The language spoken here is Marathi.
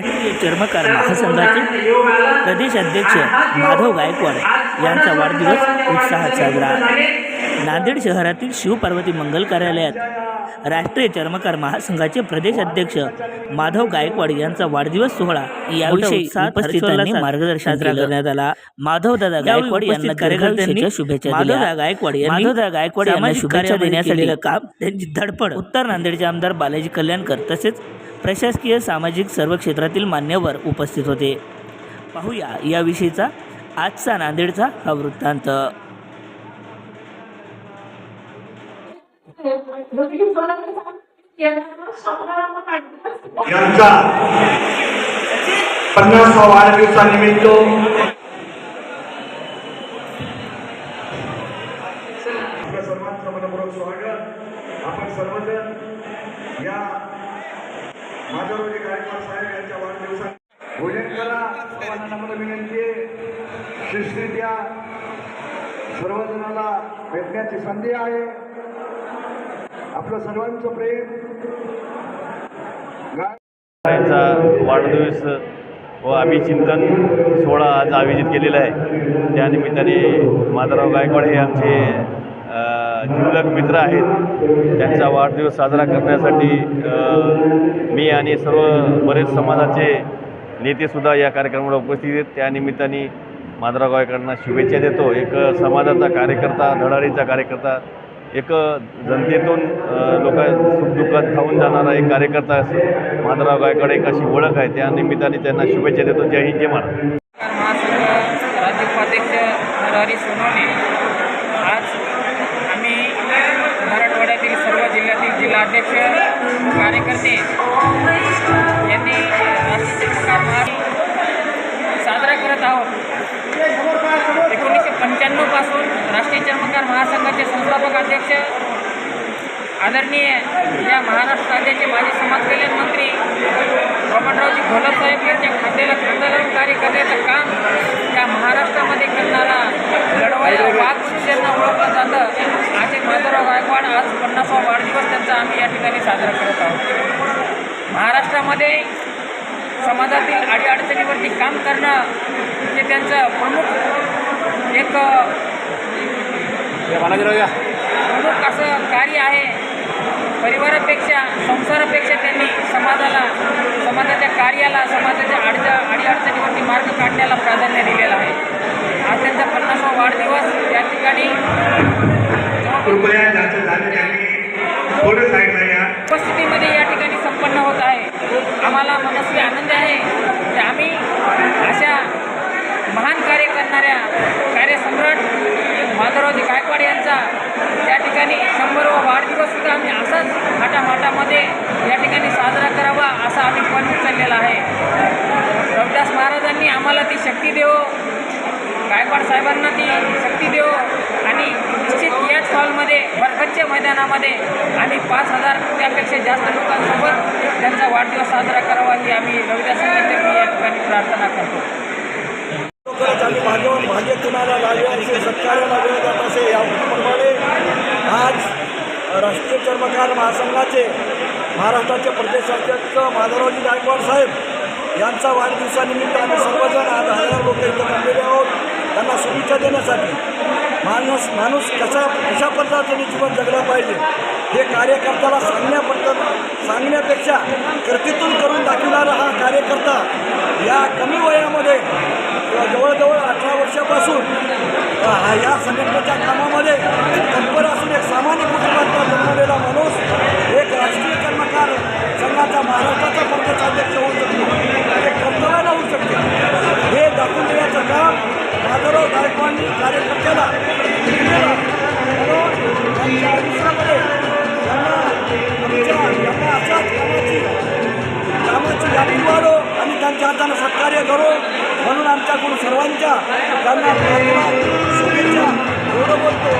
राष्ट्रीय चर्मकार महासंघाचे प्रदेश अध्यक्ष माधव गायकवाड यांचा वाढदिवस उत्साहात साजरा। नांदेड शहरातील शिवपार्वती मंगल कार्यालयात राष्ट्रीय चर्मकार महासंघाचे प्रदेश अध्यक्ष माधव गायकवाड यांचा वाढदिवस सोहळा याविषयी उपस्थितांनी मार्गदर्शन करण्यात आला। माधवदादा गायकवाड यांना कार्यकर्त्यांनी शुभेच्छा दिल्या। माधवदादा गायकवाड यांना शुभेच्छा देण्यासाठी काम त्यांची धडपड उत्तर नांदेडचे आमदार बालाजी कल्याणकर तसेच प्रशासकीय सामाजिक सर्व क्षेत्रातील मान्यवर उपस्थित होते। पाहूया याविषयीचा आजचा नांदेडचा हा वृत्तांत। यांचा 50वा वाढदिवसानिमित्त सर्वांचं मनपूर्वक स्वागत। आपण सर्वजण या माधवरावजी गायकवाड साहेब यांच्या वाढदिवसात भोजन करा। सर्वांना नम्र विनंती आहे, शिस्तीच्या सर्वजणाला भेटण्याची संधी आहे। आपलं सर्वांचं प्रेम यांचा वाढदिवस व अभिचिंतन सोहळा आज आयोजित केलेला आहे। त्यानिमित्ताने माधवराव गायकवाड हे आमचे जिवलग मित्र आहेत। त्यांचा वाढदिवस साजरा करण्यासाठी मी आणि सर्व बरेच समाजाचे नेतेसुद्धा या कार्यक्रमाला उपस्थित आहेत। त्यानिमित्ताने माधवराव गायकवाडांना शुभेच्छा देतो। एक समाजाचा कार्यकर्ता, धडाडीचा कार्यकर्ता, एक जनतेतून लोक सुखदुःखात धावून जाणारा एक कार्यकर्ता माधवराव गायकवाड एक अशी ओळख आहे। त्या निमित्ताने त्यांना शुभेच्छा देतो। जय हिंद, जय महाराष्ट्र। महासंघ राज्य उपाध्यक्ष नरहरी सोनवणे आज आम्ही मराठवाड्यातील सर्व जिल्ह्यातील जिल्हाध्यक्ष कार्यकर्ते यांनी राष्ट्रीय चर्मकार साजरा करत आहोत। 1995 पासून राष्ट्रीय चर्मकार महासंघाचे संस्थापक अध्यक्ष आदरणीय या महाराष्ट्र राज्याचे माजी समाज कल्याण मंत्री बापटरावजी घोलप साहेब यांच्या खांद्याला खांदा लावून कार्य करण्याचं काम या महाराष्ट्रामध्ये करणारा लढवाया वाघ शिष्यांना ओळखलं जातं। आज माधवराव गायकवाड आज 50वा वाढदिवस त्यांचा आम्ही या ठिकाणी साजरा करत आहोत। महाराष्ट्रामध्ये समाजातील अडीअडचणीवरती काम करणं हे त्यांचं प्रमुख असं कार्य आहे। परिवारापेक्षा संसारापेक्षा त्यांनी समाजाच्या कार्याला, समाजाच्या अडीअडचणीवरती मार्ग काढण्याला प्राधान्य दिलेलं आहे। आज त्यांचा 50वा वाढदिवस या ठिकाणी उपस्थितीमध्ये या ठिकाणी संपन्न होत आहे। आम्हाला मनस्वी आनंद आहे की आम्ही अशा महान कार्य करणाऱ्या कार्यसम्राट माधवरावजी गायकवाड यांचा या ठिकाणी 100वा वाढदिवससुद्धा आम्ही असाच थाटामाटामध्ये या ठिकाणी साजरा करावा असा आम्ही पण उचललेला आहे। रविदास महाराजांनी आम्हाला ती शक्ती देवो, गायकवाड साहेबांना ती शक्ती देवो आणि निश्चित याच हॉलमध्ये बरकतच्या मैदानामध्ये आम्ही 5000 त्यापेक्षा जास्त लोकांसोबत त्यांचा वाढदिवस साजरा करावा ही आम्ही रविदासांची या ठिकाणी प्रार्थना करतो। भाग्य कुणाला लागे असे सत्कार्याला वेळ जात असे याप्रमाणे आज राष्ट्रीय चर्मकार महासंघाचे महाराष्ट्राचे प्रदेशाध्यक्ष माधवरावजी गायकवाड साहेब यांचा वाढदिवसानिमित्त आम्ही सर्वजण आज हजारो लोक इथं जमलेले आहोत त्यांना शुभेच्छा देण्यासाठी। माणूस कशा पद्धतीने जीवन जगलं पाहिजे हे कार्यकर्त्याला सांगण्यापेक्षा कृतीतून करून दाखवणारा हा कार्यकर्ता या कमी वयामध्ये जवळजवळ 18 वर्षापासून या संघटनेच्या कामामध्ये तत्पर असून एक सामान्य कुटुंबातला जन्मलेला माणूस एक राष्ट्रीय चर्मकार संघाचा महाराष्ट्राचा प्रदेशाध्यक्ष होऊ शकतो, हे कर्तव्याला होऊ शकते। हे दाखवून देण्याचं काम माधवराव गायकवाडांनी कार्यकर्त्याला त्यांच्या आयुष्यामध्ये त्यांना अशाच कामाची यादी वाढो आणि त्यांच्या हातानं सत्कार्य करो म्हणून आमच्याकडून सर्वांच्या त्यांना शुभेच्छा एवढं बोलतो।